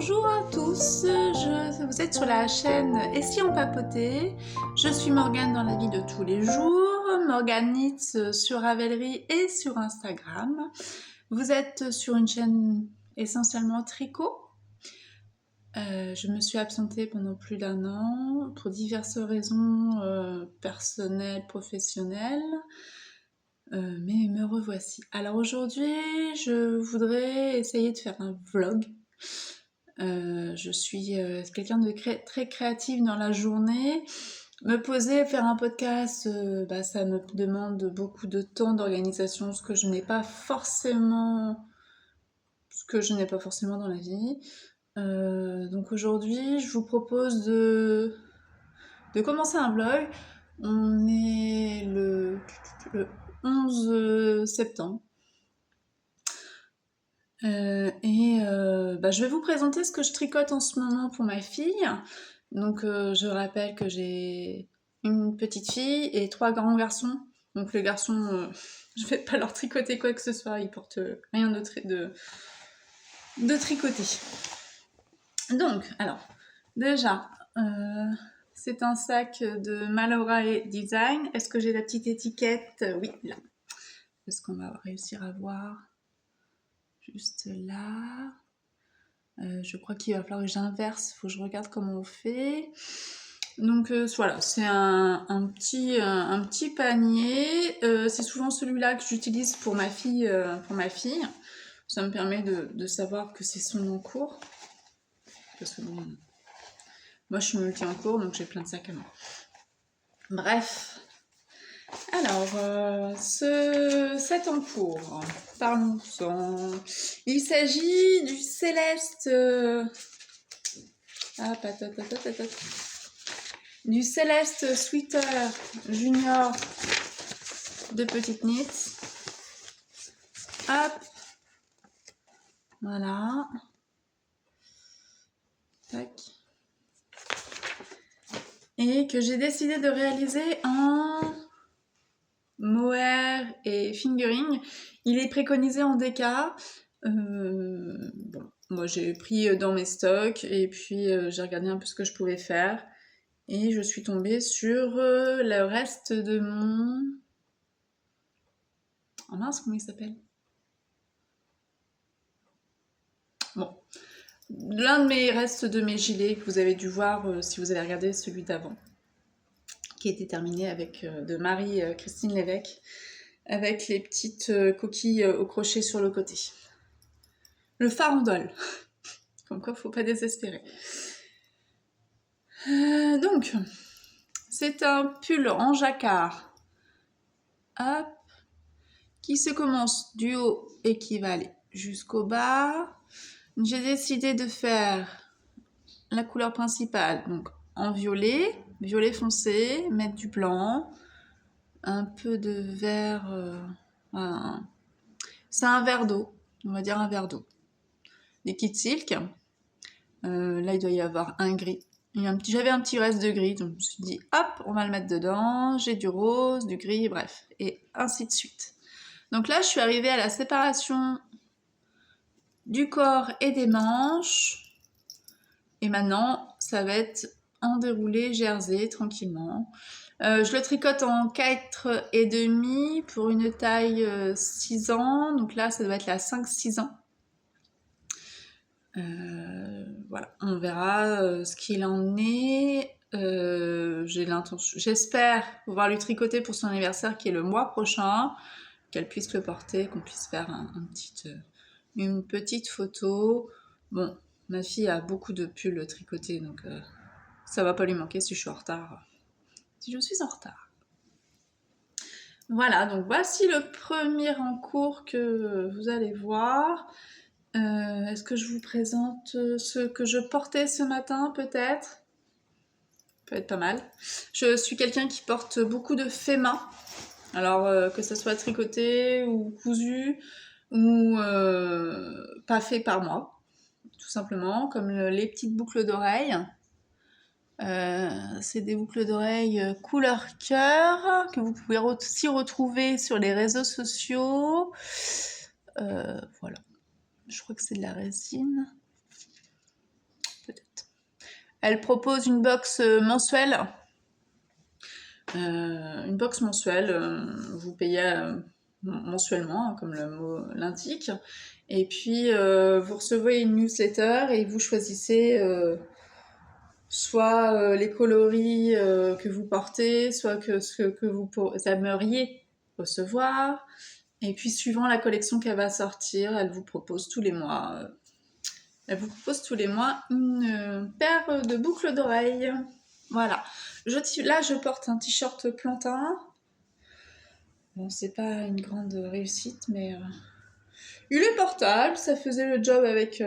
Bonjour à tous, vous êtes sur la chaîne Et si on papotait? Je suis Morgane dans la vie de tous les jours, Morgane Knits sur Ravelry et sur Instagram. Vous êtes sur une chaîne essentiellement tricot. Je me suis absentée pendant plus d'1 an pour diverses raisons personnelles, professionnelles. Mais me revoici. Alors aujourd'hui, je voudrais essayer de faire un vlog. Je suis quelqu'un de très créative dans la journée. Me poser, faire un podcast, ça me demande beaucoup de temps d'organisation, ce que je n'ai pas forcément dans la vie. Donc aujourd'hui, je vous propose de commencer un vlog. On est le 11 septembre. Je vais vous présenter ce que je tricote en ce moment pour ma fille. Donc je rappelle que j'ai une petite fille et 3 grands garçons. Donc les garçons, je vais pas leur tricoter quoi que ce soit, ils portent rien de tricoter. Donc, alors, déjà, c'est un sac de Malora Design. Est-ce que j'ai la petite étiquette? Oui, là. Est-ce qu'on va réussir à voir? Juste là. Je crois qu'il va falloir que j'inverse, il faut que je regarde comment on fait. Donc voilà, c'est un petit panier. C'est souvent celui-là que j'utilise pour ma fille. Ça me permet de savoir que c'est son en cours. Parce que bon, moi je suis multi en cours, donc j'ai plein de sacs à main. Bref. Alors, cet en cours, parlons-en. Il s'agit du Céleste... du Céleste Sweater Junior de Petite Knits. Hop. Voilà. Tac. Et que j'ai décidé de réaliser en mohair et fingering. Il est préconisé en DK. Bon, moi j'ai pris dans mes stocks et puis j'ai regardé un peu ce que je pouvais faire. Et je suis tombée sur le reste de mon... Oh mince, comment il s'appelle? Bon, l'un de mes restes de mes gilets que vous avez dû voir si vous avez regardé celui d'avant, qui était terminé avec de Marie-Christine Lévesque, avec les petites coquilles au crochet sur le côté. Le farandole. Comme quoi, faut pas désespérer. Donc, c'est un pull en jacquard. Hop. Qui se commence du haut et qui va aller jusqu'au bas. J'ai décidé de faire la couleur principale, donc en violet foncé, mettre du blanc, un peu de vert, c'est un verre d'eau, on va dire un verre d'eau. Liquide silk, là il doit y avoir un gris. J'avais un petit reste de gris, donc je me suis dit hop, on va le mettre dedans, j'ai du rose, du gris, bref, et ainsi de suite. Donc là, je suis arrivée à la séparation du corps et des manches. Et maintenant, ça va être en déroulé jersey, tranquillement. Je le tricote en 4,5 pour une taille 6 ans. Donc là, ça doit être la 5-6 ans. Voilà, on verra ce qu'il en est. J'espère pouvoir lui tricoter pour son anniversaire qui est le mois prochain. Qu'elle puisse le porter, qu'on puisse faire une petite photo. Bon, ma fille a beaucoup de pulls tricotés, donc ça va pas lui manquer si je suis en retard. Si je suis en retard. Voilà, donc voici le premier en cours que vous allez voir. Est-ce que je vous présente ce que je portais ce matin, peut-être? Peut être pas mal. Je suis quelqu'un qui porte beaucoup de faits main. Alors que ça soit tricoté ou cousu ou pas fait par moi, tout simplement, comme les petites boucles d'oreilles. C'est des boucles d'oreilles couleur cœur que vous pouvez aussi retrouver sur les réseaux sociaux. Voilà, je crois que c'est de la résine. peut-être. Elle propose une box mensuelle. Vous payez mensuellement, hein, comme le mot l'indique. Et puis, vous recevez une newsletter et vous choisissez soit les coloris que vous portez, soit ce que vous aimeriez recevoir. Et puis, suivant la collection qu'elle va sortir, elle vous propose tous les mois une paire de boucles d'oreilles. Voilà. Là, je porte un t-shirt plantain. Bon, c'est pas une grande réussite, mais il est portable. Ça faisait le job avec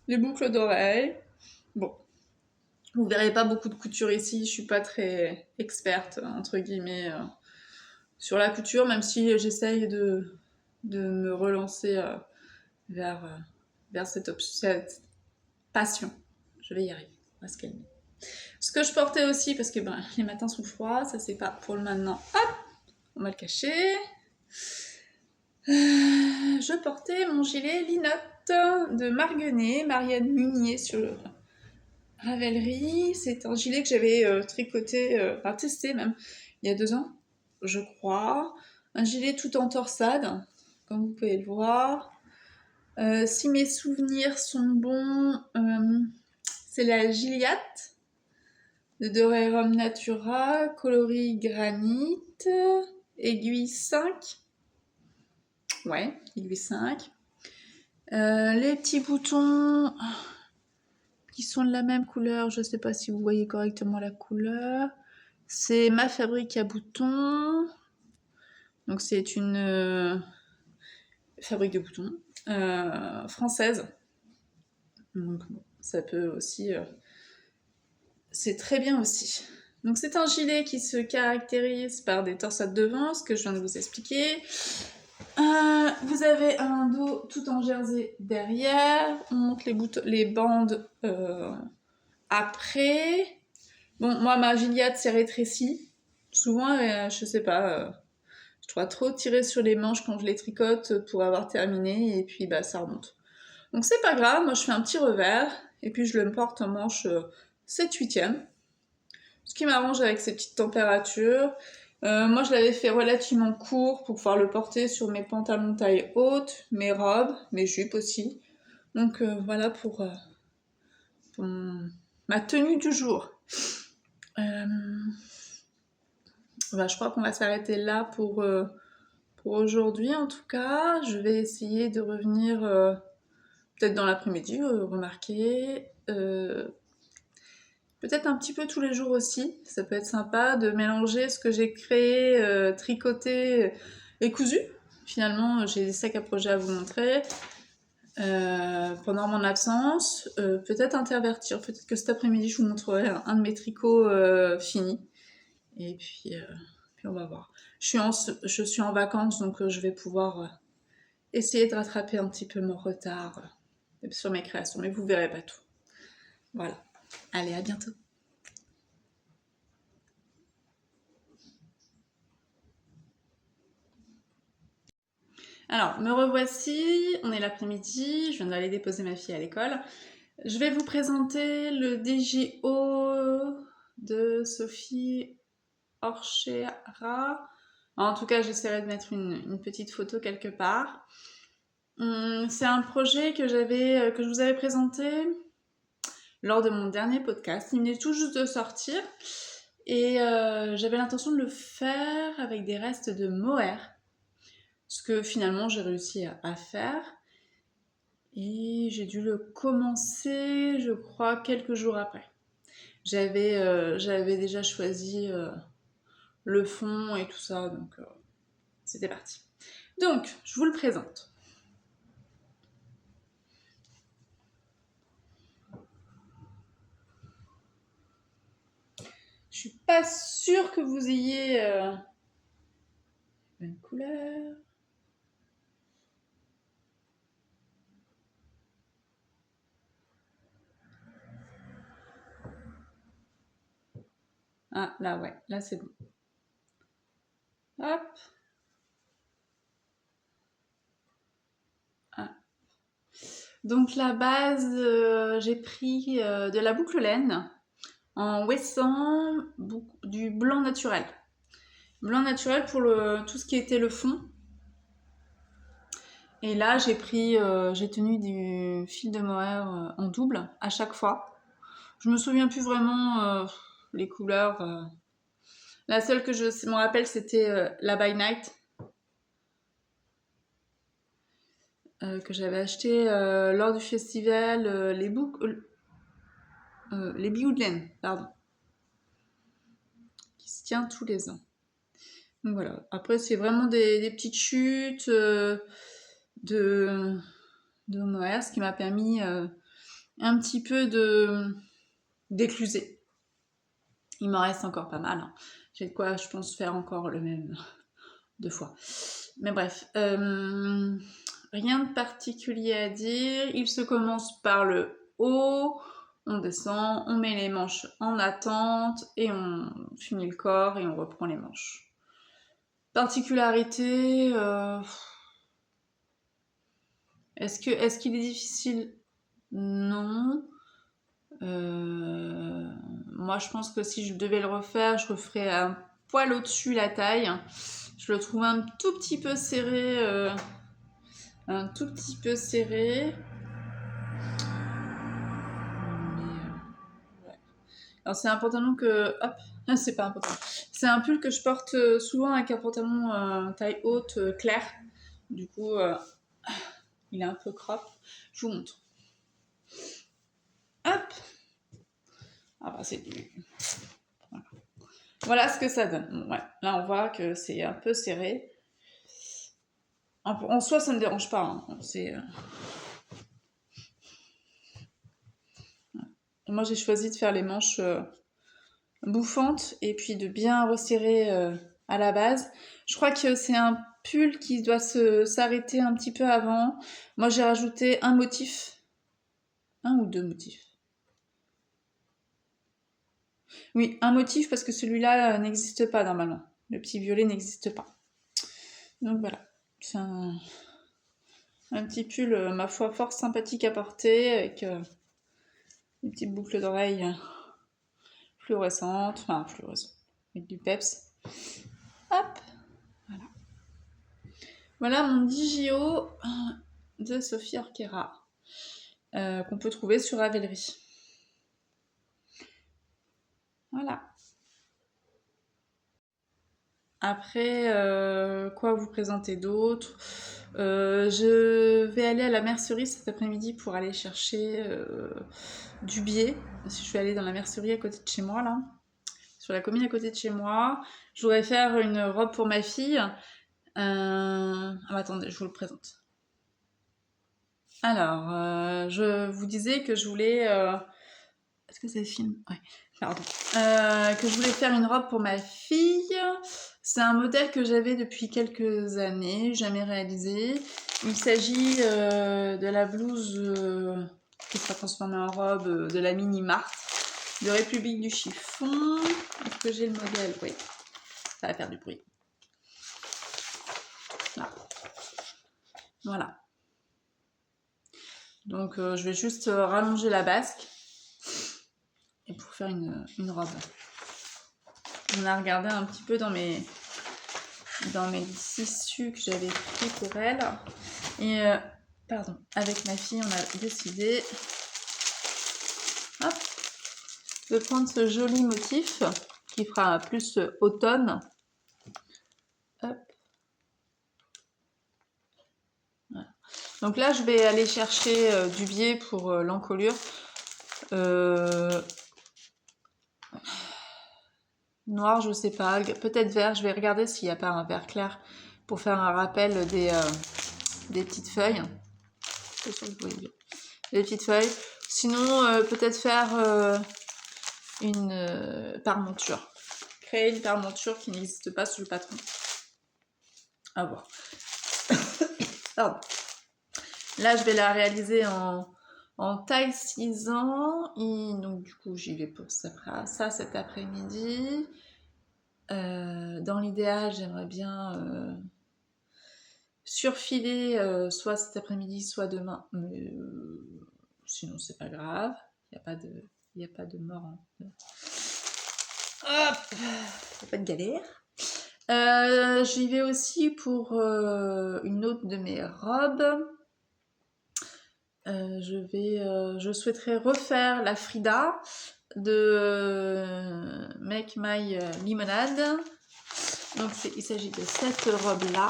les boucles d'oreilles. Bon, vous verrez pas beaucoup de couture ici. Je suis pas très experte, entre guillemets, sur la couture, même si j'essaye de me relancer vers cette passion. Je vais y arriver. On va se calmer. Ce que je portais aussi, parce que les matins sont froids, ça c'est pas pour le maintenant. Hop, on va le cacher. Je portais mon gilet Linotte de Marguenet, Marianne Munier sur le Ravelry. C'est un gilet que j'avais testé même, il y a 2 ans, je crois. Un gilet tout en torsade, comme vous pouvez le voir. Si mes souvenirs sont bons, c'est la Gilliatt de Dorerum Natura, coloris granit, aiguille 5. Ouais, aiguille 5. Les petits boutons qui sont de la même couleur, je ne sais pas si vous voyez correctement la couleur. C'est Ma Fabrique à boutons. Donc c'est une fabrique de boutons française. Donc bon, ça peut aussi... c'est très bien aussi. Donc c'est un gilet qui se caractérise par des torsades devant, ce que je viens de vous expliquer. Vous avez un dos tout en jersey derrière. On monte les bandes après. Bon, moi, ma Gilliatt s'est rétrécie. Souvent, je sais pas, je dois trop tirer sur les manches quand je les tricote pour avoir terminé, et puis ça remonte. Donc c'est pas grave, moi je fais un petit revers, et puis je le porte en manche 7/8e. Ce qui m'arrange avec ces petites températures. Moi, je l'avais fait relativement court pour pouvoir le porter sur mes pantalons taille haute, mes robes, mes jupes aussi. Donc voilà pour ma tenue du jour. Je crois qu'on va s'arrêter là pour aujourd'hui en tout cas. Je vais essayer de revenir peut-être dans l'après-midi, remarquez. Peut-être un petit peu tous les jours aussi, ça peut être sympa de mélanger ce que j'ai créé, tricoté et cousu. Finalement, j'ai des sacs à projet à vous montrer pendant mon absence. Peut-être intervertir, peut-être que cet après-midi je vous montrerai un de mes tricots finis. Et puis on va voir. Je suis en vacances, donc je vais pouvoir essayer de rattraper un petit peu mon retard sur mes créations, mais vous verrez pas tout. Voilà. Allez, à bientôt. Alors, me revoici, on est l'après-midi, je viens d'aller déposer ma fille à l'école. Je vais vous présenter le DJO de Sophie Orchera. En tout cas, j'essaierai de mettre une petite photo quelque part. C'est un projet que je vous avais présenté lors de mon dernier podcast. Il venait tout juste de sortir et j'avais l'intention de le faire avec des restes de mohair, ce que finalement j'ai réussi à faire. Et j'ai dû le commencer, je crois, quelques jours après. J'avais déjà choisi le fond et tout ça, donc c'était parti. Donc, je vous le présente. Je suis pas sûre que vous ayez une couleur. Ah, là, ouais, là c'est bon. Hop. Ah. Donc la base, j'ai pris de la boucle laine en Wesson, du blanc naturel. Blanc naturel pour tout ce qui était le fond. Et là, j'ai tenu du fil de mohair en double à chaque fois. Je me souviens plus vraiment les couleurs. La seule que je me rappelle, c'était la By Night que j'avais acheté lors du festival les Bijoux de laine, pardon, qui se tient tous les ans. Donc voilà. Après, c'est vraiment des petites chutes de mohair, ce qui m'a permis un petit peu d'écluser. Il m'en reste encore pas mal. Hein. J'ai de quoi, je pense, faire encore le même 2 fois. Mais bref, rien de particulier à dire. Il se commence par le haut, on descend, on met les manches en attente et on finit le corps et on reprend les manches. Particularité, est-ce qu'il est difficile? Non. Moi, je pense que si je devais le refaire, je referais un poil au-dessus la taille. Je le trouve un tout petit peu serré. Un tout petit peu serré. Ouais. Alors, c'est un pantalon que... Hop, c'est pas un pantalon. C'est un pull que je porte souvent avec un pantalon taille haute clair. Du coup, il est un peu crop. Je vous montre. Hop. Ah bah c'est du... Voilà ce que ça donne. Ouais. Là, on voit que c'est un peu serré. En soi, ça ne me dérange pas. Hein. Moi, j'ai choisi de faire les manches bouffantes et puis de bien resserrer à la base. Je crois que c'est un pull qui doit s'arrêter un petit peu avant. Moi, j'ai rajouté un motif. Un ou deux motifs. Oui, un motif parce que celui-là n'existe pas normalement. Le petit violet n'existe pas. Donc voilà. C'est un petit pull, ma foi, fort sympathique à porter avec des petites boucles d'oreilles fluorescentes. Enfin, fluorescentes. Avec du peps. Hop. Voilà. Voilà mon DJO de Sophie Orkera qu'on peut trouver sur Ravelry. Voilà. Après, quoi vous présenter d'autre? Je vais aller à la mercerie cet après-midi pour aller chercher du biais. Je suis allée dans la mercerie à côté de chez moi, là. Sur la commune à côté de chez moi. Je voudrais faire une robe pour ma fille. Attendez, je vous le présente. Alors, je vous disais que je voulais... Est-ce que ça filme? Ouais, pardon. Que je voulais faire une robe pour ma fille. C'est un modèle que j'avais depuis quelques années, jamais réalisé. Il s'agit de la blouse qui sera transformée en robe de la Mini Mart de République du Chiffon. Est-ce que j'ai le modèle? Oui, ça va faire du bruit. Là. Voilà. Donc je vais juste rallonger la basque et pour faire une robe. On a regardé un petit peu dans mes tissus que j'avais pris pour elle. Et pardon, avec ma fille, on a décidé de prendre ce joli motif qui fera plus automne. Hop. Voilà. Donc là, je vais aller chercher du biais pour l'encolure. Noir, je sais pas, peut-être vert. Je vais regarder s'il n'y a pas un vert clair pour faire un rappel des petites feuilles. Des petites feuilles. Sinon, peut-être faire une parmenture. Créer une parmenture qui n'existe pas sous le patron. À voir. Pardon. Là, je vais la réaliser en taille 6 ans. Et donc, du coup, j'y vais pour ça cet après-midi. Dans l'idéal, j'aimerais bien surfiler soit cet après-midi, soit demain. Mais sinon, c'est pas grave. Il n'y a pas de mort. Hop, il n'y a pas de galère. J'y vais aussi pour une autre de mes robes. Je souhaiterais refaire la Frida de Make My Lemonade. Donc il s'agit de cette robe-là.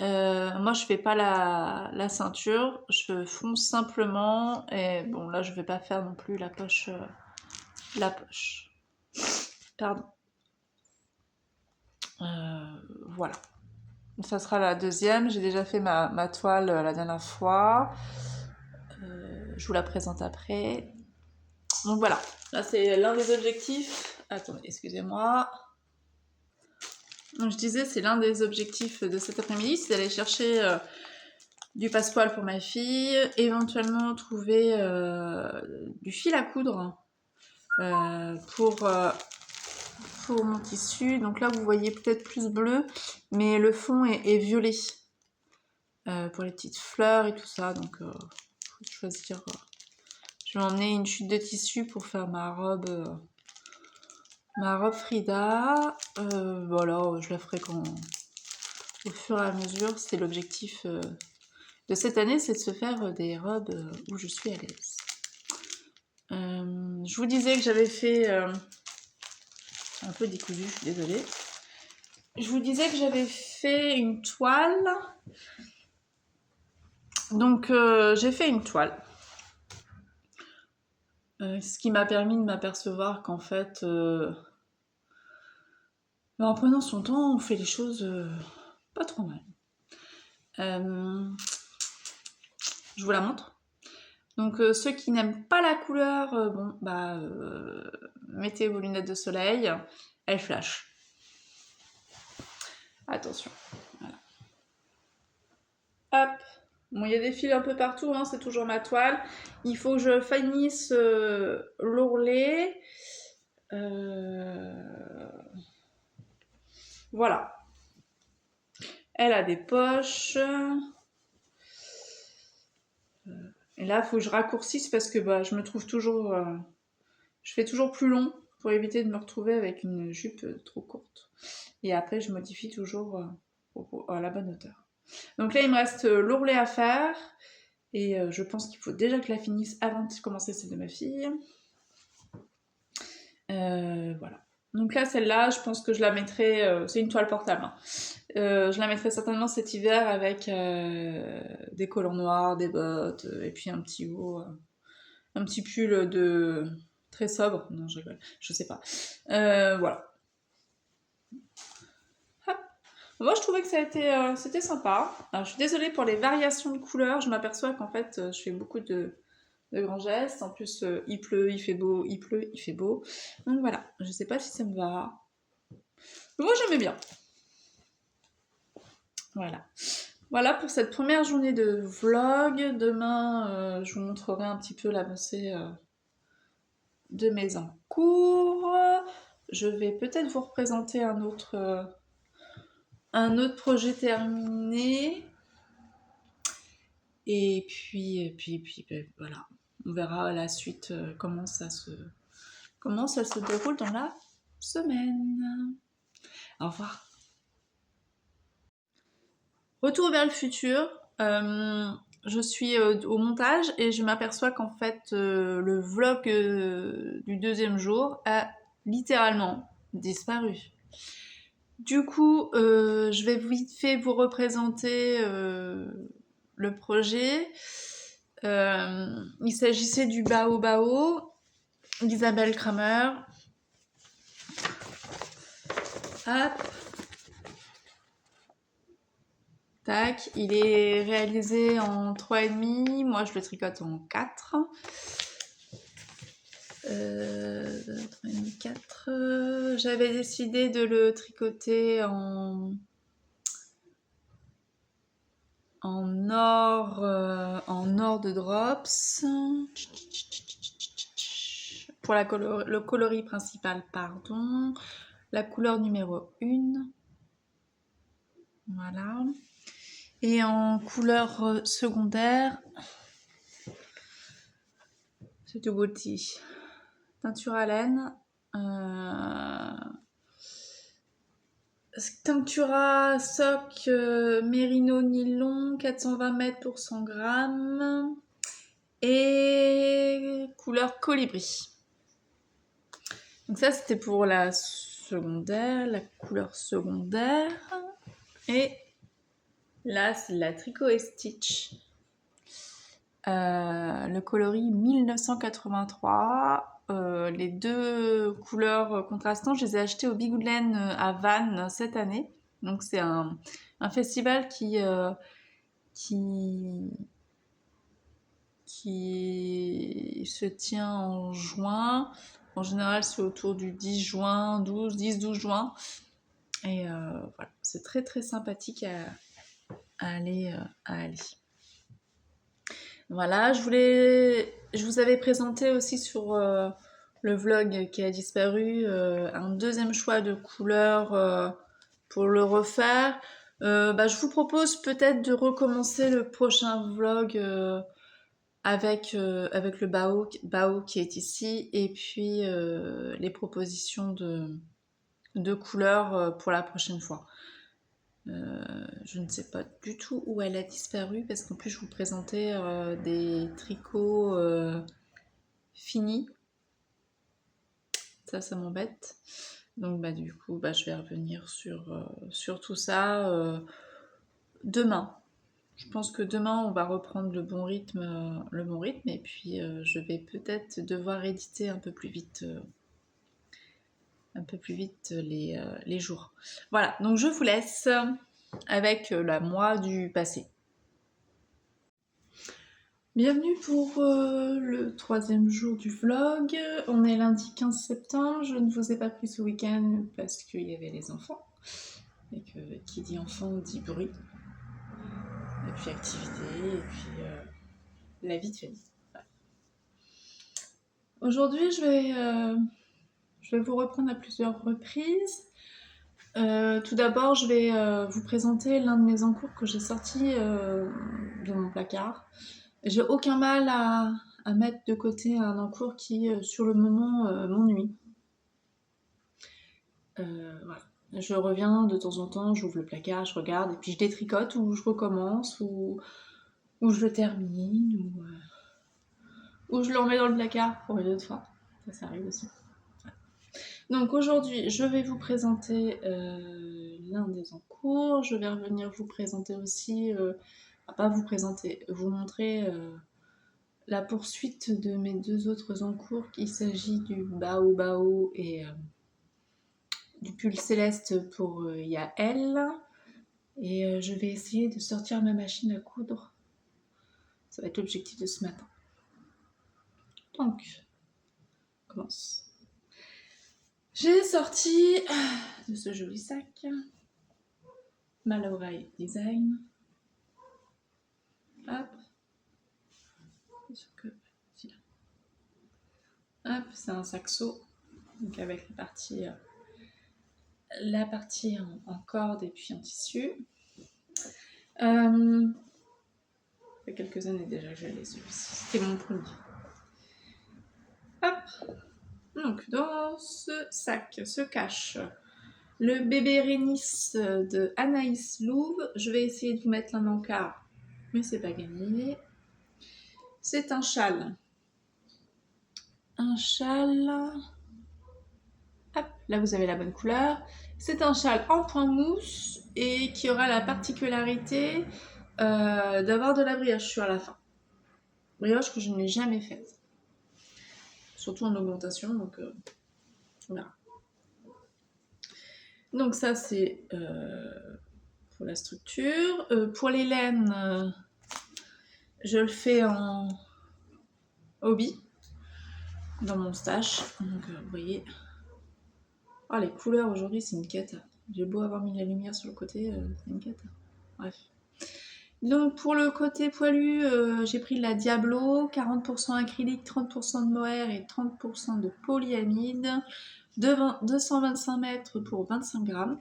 Moi je fais pas la ceinture, je fonce simplement. Et bon là je vais pas faire non plus la poche. Pardon. Voilà. Ça sera la deuxième. J'ai déjà fait ma toile la dernière fois. Je vous la présente après. Donc voilà. Là, c'est l'un des objectifs. Attendez, excusez-moi. Donc je disais, c'est l'un des objectifs de cet après-midi, c'est d'aller chercher du passepoil pour ma fille, éventuellement trouver du fil à coudre pour mon tissu. Donc là, vous voyez peut-être plus bleu, mais le fond est violet. Pour les petites fleurs et tout ça, donc faut choisir. Je vais emmener une chute de tissu pour faire ma robe Frida. Voilà, je la ferai au fur et à mesure. C'est l'objectif de cette année, c'est de se faire des robes où je suis à l'aise. Je vous disais que j'avais fait un peu décousu, je suis désolée. Je vous disais que j'avais fait une toile. Donc j'ai fait une toile. Ce qui m'a permis de m'apercevoir qu'en fait, en prenant son temps, on fait les choses pas trop mal. Je vous la montre. Donc ceux qui n'aiment pas la couleur, mettez vos lunettes de soleil, elles flashent. Attention. Voilà. Hop. Bon, il y a des fils un peu partout, hein, c'est toujours ma toile. Il faut que je finisse l'ourlet. Voilà. Elle a des poches. Et là, il faut que je raccourcisse parce que je me trouve toujours... je fais toujours plus long pour éviter de me retrouver avec une jupe trop courte. Et après, je modifie toujours à la bonne hauteur. Donc là, il me reste l'ourlet à faire. Et je pense qu'il faut déjà que je la finisse avant de commencer celle de ma fille. Voilà. Donc là, celle-là, je pense que je la mettrai... c'est une toile portable. Hein. Je la mettrai certainement cet hiver avec des collants noirs, des bottes, et puis un petit haut, un petit pull très sobre. Non, je rigole, je sais pas. Voilà. Hop. Moi, je trouvais que c'était sympa. Alors, je suis désolée pour les variations de couleurs. Je m'aperçois qu'en fait, je fais beaucoup de grands gestes. En plus, il pleut, il fait beau, il pleut, il fait beau. Donc voilà, je sais pas si ça me va. Mais moi, j'aimais bien. Voilà. Voilà pour cette première journée de vlog. Demain, je vous montrerai un petit peu l'avancée de mes encours. Je vais peut-être vous représenter un autre projet terminé. Et puis voilà. On verra la suite comment ça se déroule dans la semaine. Au revoir. Retour vers le futur. Je suis au montage et je m'aperçois qu'en fait le vlog du deuxième jour a littéralement disparu. Du coup, je vais vite fait vous représenter le projet. Il s'agissait du Bao Bao d'Isabelle Kramer. Hop. Tac, il est réalisé en 3,5, moi je le tricote en 4. 4. J'avais décidé de le tricoter en or de drops. Pour le coloris principal, pardon. La couleur numéro 1. Voilà. Et en couleur secondaire, c'est tout beauty. Teinture à laine. Tinctura soc Merino nylon 420 mètres pour 100 grammes et couleur colibri. Donc ça c'était pour la secondaire, la couleur secondaire. Et là c'est la Tricot et Stitch. Le coloris 1983. Les deux couleurs contrastantes, je les ai achetées au Bigouden à Vannes cette année. Donc c'est un festival qui se tient en juin. En général, c'est autour du 10 juin, 10-12 juin. Et voilà, c'est très très sympathique à aller. Voilà, je vous avais présenté aussi sur le vlog qui a disparu un deuxième choix de couleurs pour le refaire. Je vous propose peut-être de recommencer le prochain vlog avec le bao qui est ici et puis les propositions de couleurs pour la prochaine fois. Je ne sais pas du tout où elle a disparu parce qu'en plus je vous présentais des tricots finis. Ça m'embête. Donc du coup je vais revenir sur tout ça demain. Je pense que demain on va reprendre le bon rythme et puis je vais peut-être devoir éditer un peu plus vite les jours. Voilà, donc je vous laisse avec la moi du passé. Bienvenue pour le 3e jour du vlog. On est lundi 15 septembre. Je ne vous ai pas pris ce week-end parce qu'il y avait les enfants. Et que qui dit enfant dit bruit. Et puis activité, et puis la vie de famille. Voilà. Aujourd'hui, je vais vous reprendre à plusieurs reprises. Tout d'abord, je vais vous présenter l'un de mes encours que j'ai sorti de mon placard. J'ai aucun mal à mettre de côté un encours qui, sur le moment, m'ennuie. Voilà. Je reviens de temps en temps, j'ouvre le placard, je regarde, et puis je détricote, ou je recommence, ou je le termine, ou je le remets dans le placard pour une autre fois. Ça arrive aussi. Voilà. Donc aujourd'hui, je vais vous présenter l'un des encours. Je vais revenir vous présenter aussi, pas vous présenter, vous montrer la poursuite de mes deux autres encours. Il s'agit du Bao Bao et du pull céleste pour Yael. Et je vais essayer de sortir ma machine à coudre. Ça va être l'objectif de ce matin. Donc, on commence. J'ai sorti de ce joli sac Malauraï Design. Hop. Hop, c'est un saxo. Donc avec la partie en corde et puis en tissu. Ça fait quelques années déjà que je l'ai celui-ci. C'était mon premier. Hop. Donc dans ce sac se cache le bébé Rénis de Anaïs Louve. Je vais essayer de vous mettre l'un en quart, mais c'est pas gagné. C'est un châle. Un châle. Hop, là vous avez la bonne couleur. C'est un châle en point mousse et qui aura la particularité d'avoir de la brioche sur la fin. Brioche que je n'ai jamais faite. Surtout en augmentation, donc voilà. Donc ça c'est pour la structure. Pour les laines, je le fais en hobby dans mon stash. Donc vous voyez. Oh, les couleurs aujourd'hui c'est une cata. J'ai beau avoir mis la lumière sur le côté, c'est une cata. Bref. Donc pour le côté poilu, j'ai pris de la Diablo, 40% acrylique, 30% de mohair et 30% de polyamide, 225 mètres pour 25 grammes.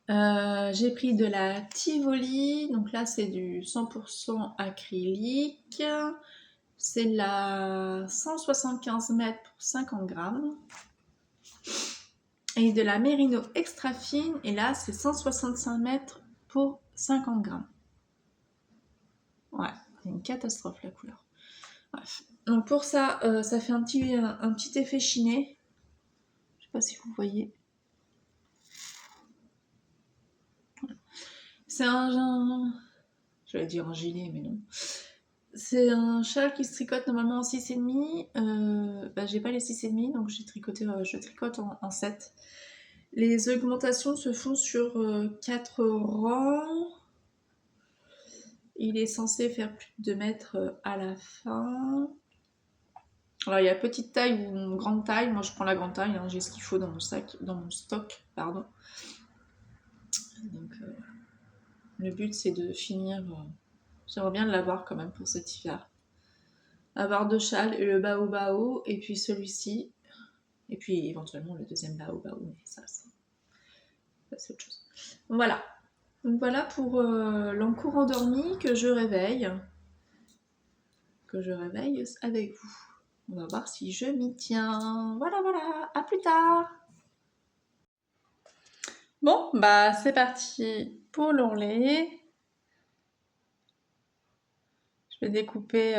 J'ai pris de la Tivoli, donc là c'est du 100% acrylique. C'est la 175 mètres pour 50 grammes. Et de la Merino extra fine, et là c'est 165 mètres pour 50 grammes. Ouais, c'est une catastrophe la couleur. Bref. Donc pour ça, ça fait un petit effet chiné. Je sais pas si vous voyez. C'est j'allais dire un gilet, mais non. C'est un châle qui se tricote normalement en 6,5. J'ai pas les 6,5, donc je tricote en 7. Les augmentations se font sur 4 rangs. Il est censé faire plus de 2 mètres à la fin. Alors il y a petite taille ou grande taille. Moi je prends la grande taille, hein, j'ai ce qu'il faut dans mon stock, pardon. Donc le but c'est de finir. J'aimerais bien l'avoir quand même pour cet hiver. Avoir 2 châles et le bao, et puis celui-ci. Et puis éventuellement le deuxième bao, mais ça c'est autre chose. Voilà. Donc voilà pour l'encours endormi que je réveille. Avec vous. On va voir si je m'y tiens. Voilà, à plus tard. Bon, bah c'est parti pour l'ourlet. Je vais découper,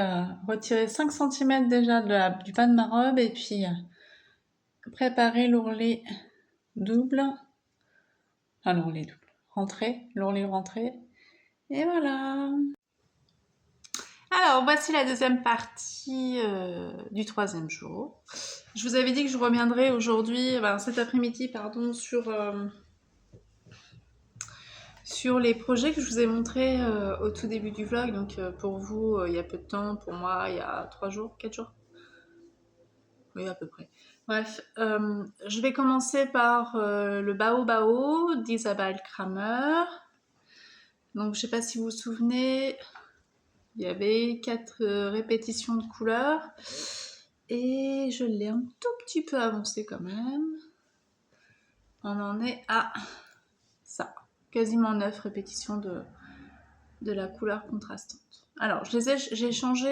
retirer 5 cm déjà du bas de ma robe et puis préparer l'ourlet double. Enfin, l'ourlet double. L'ourlet rentré. Et voilà. Alors, voici la deuxième partie du 3e jour. Je vous avais dit que je reviendrai aujourd'hui, cet après-midi, pardon, sur les projets que je vous ai montrés au tout début du vlog. Donc, pour vous, il y a peu de temps. Pour moi, il y a 3 jours, 4 jours. Oui, à peu près. Bref, je vais commencer par le Bao d'Isabelle Kramer. Donc, je sais pas si vous vous souvenez, il y avait 4 répétitions de couleurs. Et je l'ai un tout petit peu avancé quand même. On en est à ça. Quasiment 9 répétitions de la couleur contrastante. Alors, j'ai changé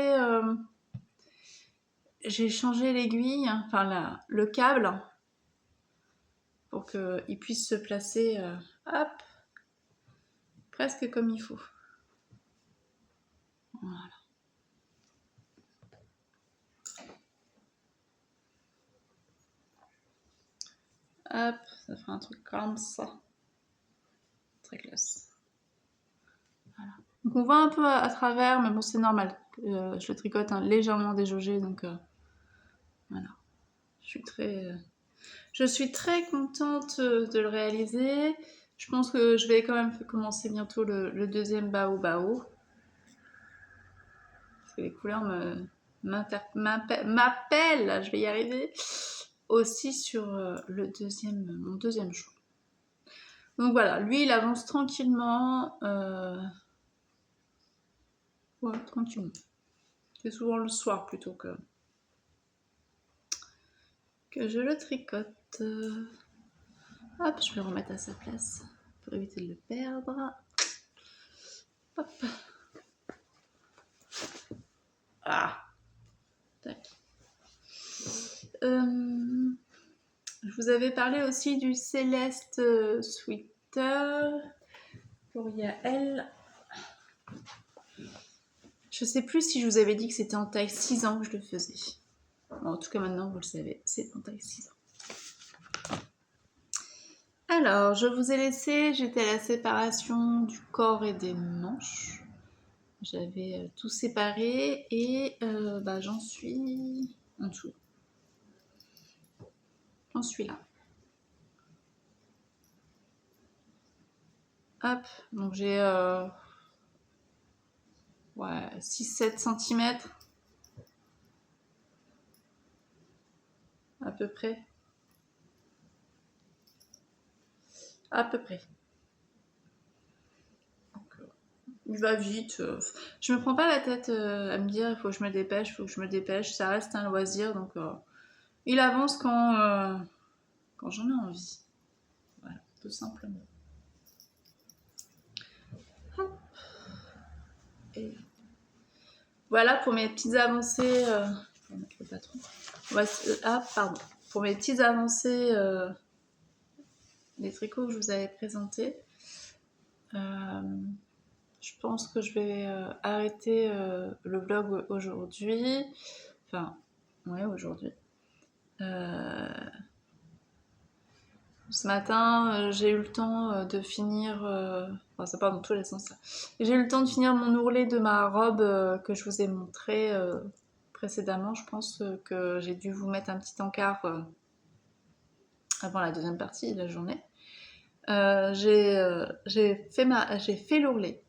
l'aiguille, enfin le câble, pour qu'il puisse se placer hop, presque comme il faut. Voilà. Hop, ça fait un truc comme ça. Très classe. Voilà. Donc on voit un peu à travers, mais bon, c'est normal. Je le tricote légèrement déjaugé, donc voilà. Je suis très contente de le réaliser. Je pense que je vais quand même commencer bientôt le deuxième Bao. Parce que les couleurs m'appellent, je vais y arriver, aussi sur mon deuxième jour. Donc voilà, lui il avance tranquillement. Ouais, tranquillement. C'est souvent le soir plutôt que je le tricote. Hop, je vais le remettre à sa place pour éviter de le perdre. Hop. Ah. Tac. Je vous avais parlé aussi du Céleste Sweater pour Yael. Je sais plus si je vous avais dit que c'était en taille 6 ans que je le faisais. Bon, en tout cas maintenant vous le savez, c'est en taille 6 ans. Alors, je vous ai laissé, j'étais à la séparation du corps et des manches. J'avais tout séparé et j'en suis en dessous. J'en suis là. Hop, donc j'ai 6-7 cm à peu près. À peu près. Donc, il va vite. Je me prends pas la tête à me dire il faut que je me dépêche, ça reste un loisir, donc il avance quand j'en ai envie. Voilà, tout simplement. Voilà pour mes petites avancées. Je vais mettre le patron. Pardon. Pour mes petites avancées des tricots que je vous avais présentés. Je pense que je vais arrêter le vlog aujourd'hui. Enfin, ouais, aujourd'hui. Ce matin, j'ai eu le temps de finir. Enfin, ça part dans tous les sens ça. J'ai eu le temps de finir mon ourlet de ma robe que je vous ai montré précédemment. Je pense que j'ai dû vous mettre un petit encart avant la deuxième partie de la journée. J'ai fait l'ourlet.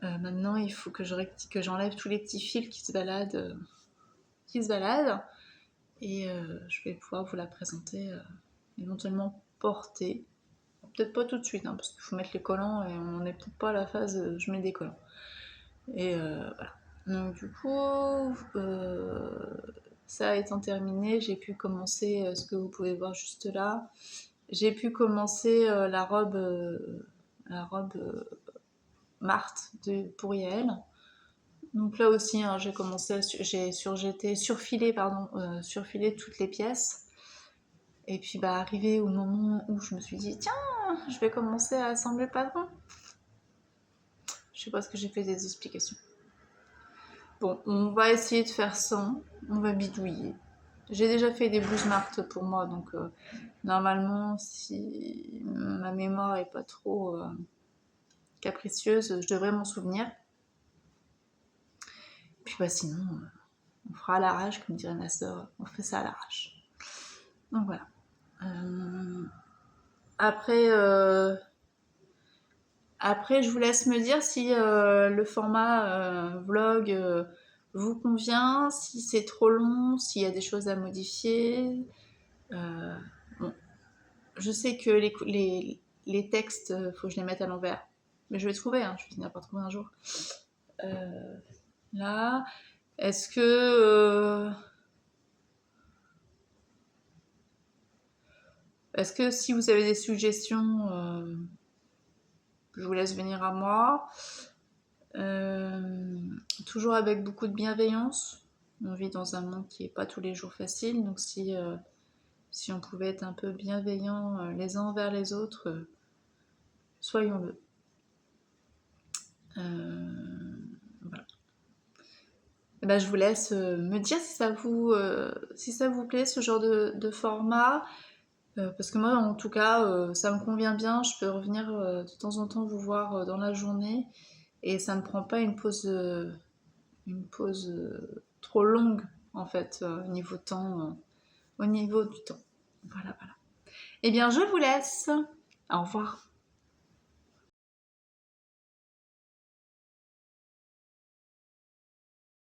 Maintenant, il faut que j'enlève tous les petits fils qui se baladent. Et je vais pouvoir vous la présenter, éventuellement portée. Peut-être pas tout de suite, hein, parce qu'il faut mettre les collants et on n'est peut-être pas à la phase je mets des collants. Et voilà. Donc du coup, ça étant terminé, j'ai pu commencer ce que vous pouvez voir juste là. J'ai pu commencer la robe Marthe pour Yael. Donc là aussi, hein, j'ai surfilé toutes les pièces. Et puis arrivé au moment où je me suis dit, tiens, je vais commencer à assembler le patron. Je sais pas ce que j'ai fait des explications. Bon, on va essayer de faire sans, on va bidouiller. J'ai déjà fait des blouses Marthe pour moi, donc normalement, si ma mémoire est pas trop capricieuse, je devrais m'en souvenir. Puis sinon, on fera à l'arrache, comme dirait ma soeur, on fait ça à l'arrache. Donc voilà. Après, je vous laisse me dire si le format vlog vous convient, si c'est trop long, s'il y a des choses à modifier. Bon. Je sais que les textes, faut que je les mette à l'envers. Mais je vais trouver, hein, je vais finir par trouver un jour. Là, est-ce que si vous avez des suggestions, je vous laisse venir à moi. Toujours avec beaucoup de bienveillance. On vit dans un monde qui n'est pas tous les jours facile, donc si on pouvait être un peu bienveillants les uns envers les autres, soyons-le. Voilà. Et je vous laisse me dire si ça vous plaît ce genre de format. Parce que moi, en tout cas, ça me convient bien. Je peux revenir de temps en temps vous voir dans la journée. Et ça ne prend pas une pause trop longue, en fait, au niveau temps. Au niveau du temps. Voilà. Eh bien, je vous laisse. Au revoir.